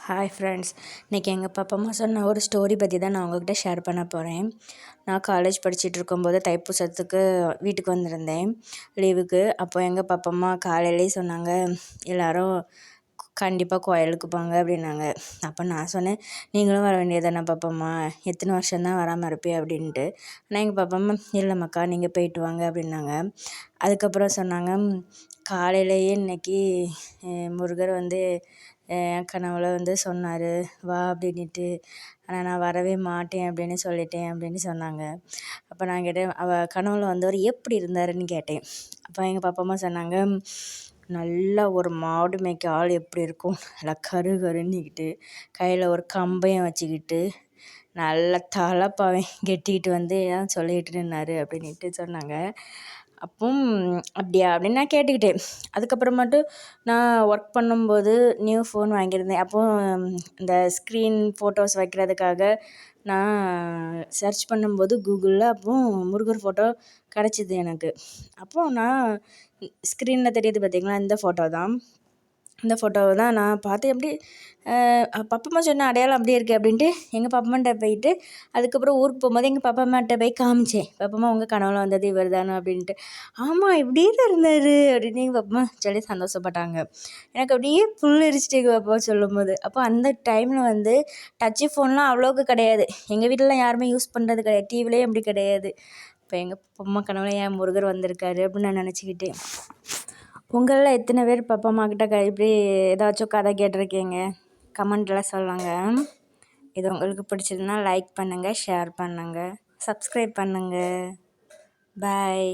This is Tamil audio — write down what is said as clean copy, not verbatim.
ஹாய் ஃப்ரெண்ட்ஸ், இன்றைக்கி எங்கள் பாப்பா அம்மா சொன்ன ஒரு ஸ்டோரி பற்றி தான் நான் உங்கள்கிட்ட ஷேர் பண்ண போகிறேன். நான் காலேஜ் படிச்சுட்டு இருக்கும்போது தைப்பூசத்துக்கு வீட்டுக்கு வந்திருந்தேன் லீவுக்கு. அப்போ எங்கள் பாப்பா அம்மா காலையிலேயே சொன்னாங்க, எல்லோரும் கண்டிப்பாக கோயிலுக்கு போங்க அப்படின்னாங்க. அப்போ நான் சொன்னேன், நீங்களும் வர வேண்டியதானே பாப்பாம்மா, எத்தனை வருஷம்தான் வராமல் இருப்பே அப்படின்ட்டு. ஆனால் எங்கள் பாப்பா அம்மா, இல்லைம்மாக்கா நீங்கள் போயிட்டு வாங்க அப்படின்னாங்க. அதுக்கப்புறம் சொன்னாங்க, காலையிலேயே இன்னைக்கு முருகர் வந்து என் கனவுல வந்து சொன்னார் வா அப்படின்ட்டு. ஆனால் நான் வரவே மாட்டேன் அப்படின்னு சொல்லிட்டேன் அப்படின்னு சொன்னாங்க. அப்போ நான் கேட்டேன், கனவுல வந்தவர் எப்படி இருந்தாருன்னு கேட்டேன். அப்போ எங்கள் பாப்பா அம்மா சொன்னாங்க, நல்லா ஒரு மாடு மேய்க்க ஆள் எப்படி இருக்கும், நல்லா கரு கருன்னிக்கிட்டு கையில் ஒரு கம்பையும் வச்சுக்கிட்டு நல்லா தலைப்பாவை கெட்டிக்கிட்டு வந்து ஏன் சொல்லிகிட்டு நின்னார் அப்படின்ட்டு சொன்னாங்க. அப்படியா அப்படின்னு நான் கேட்டுக்கிட்டேன். அதுக்கப்புறமேட்டு நான் ஒர்க் பண்ணும்போது நியூ ஃபோன் வாங்கியிருந்தேன். இந்த ஸ்க்ரீன் ஃபோட்டோஸ் வைக்கிறதுக்காக நான் சர்ச் பண்ணும்போது கூகுளில் முருகர் ஃபோட்டோ கிடச்சிது எனக்கு. நான் ஸ்க்ரீனில் தெரியுது பார்த்திங்களா, இந்த ஃபோட்டோ தான். இந்த ஃபோட்டோவை தான் நான் பார்த்து எப்படி பாப்பம்மா சொன்ன அடையாளம் அப்படியே இருக்குது அப்படின்ட்டு எங்கள் பாப்பம்மாட்ட போயிட்டு, அதுக்கப்புறம் ஊருக்கு போகும்போது எங்கள் பாப்பம்மாட்ட போய் காமிச்சேன். பாப்பம்மா உங்கள் கனவுல வந்தது இவர் தானே அப்படின்ட்டு. ஆமாம் இப்படியே தான் இருந்தார் அப்படின்னு எங்கள் பாப்பம்மா சொல்லி சந்தோஷப்பட்டாங்க. எனக்கு அப்படியே புல்லரிச்சிட்டு எங்கள் பாப்பா சொல்லும்போது. அப்போ அந்த டைமில் வந்து டச்சு ஃபோன்லாம் அவ்வளோக்கு கிடையாது. எங்கள் வீட்டிலலாம் யாருமே யூஸ் பண்ணுறது கிடையாது. டிவிலேயும் அப்படி கிடையாது. இப்போ எங்கள் பாப்பம்மா கனவுல என் முருகர் வந்திருக்காரு அப்படின்னு நான் நினச்சிக்கிட்டேன். உங்களில் எத்தனை பேர் பாப்பா அம்மா கிட்ட இப்படி ஏதாச்சும் கதை கேட்டிருக்கீங்க? கமெண்ட்டில் சொல்லுங்கள். இது உங்களுக்கு பிடிச்சதுன்னா லைக் பண்ணுங்கள், ஷேர் பண்ணுங்கள், சப்ஸ்கிரைப் பண்ணுங்கள். பாய்.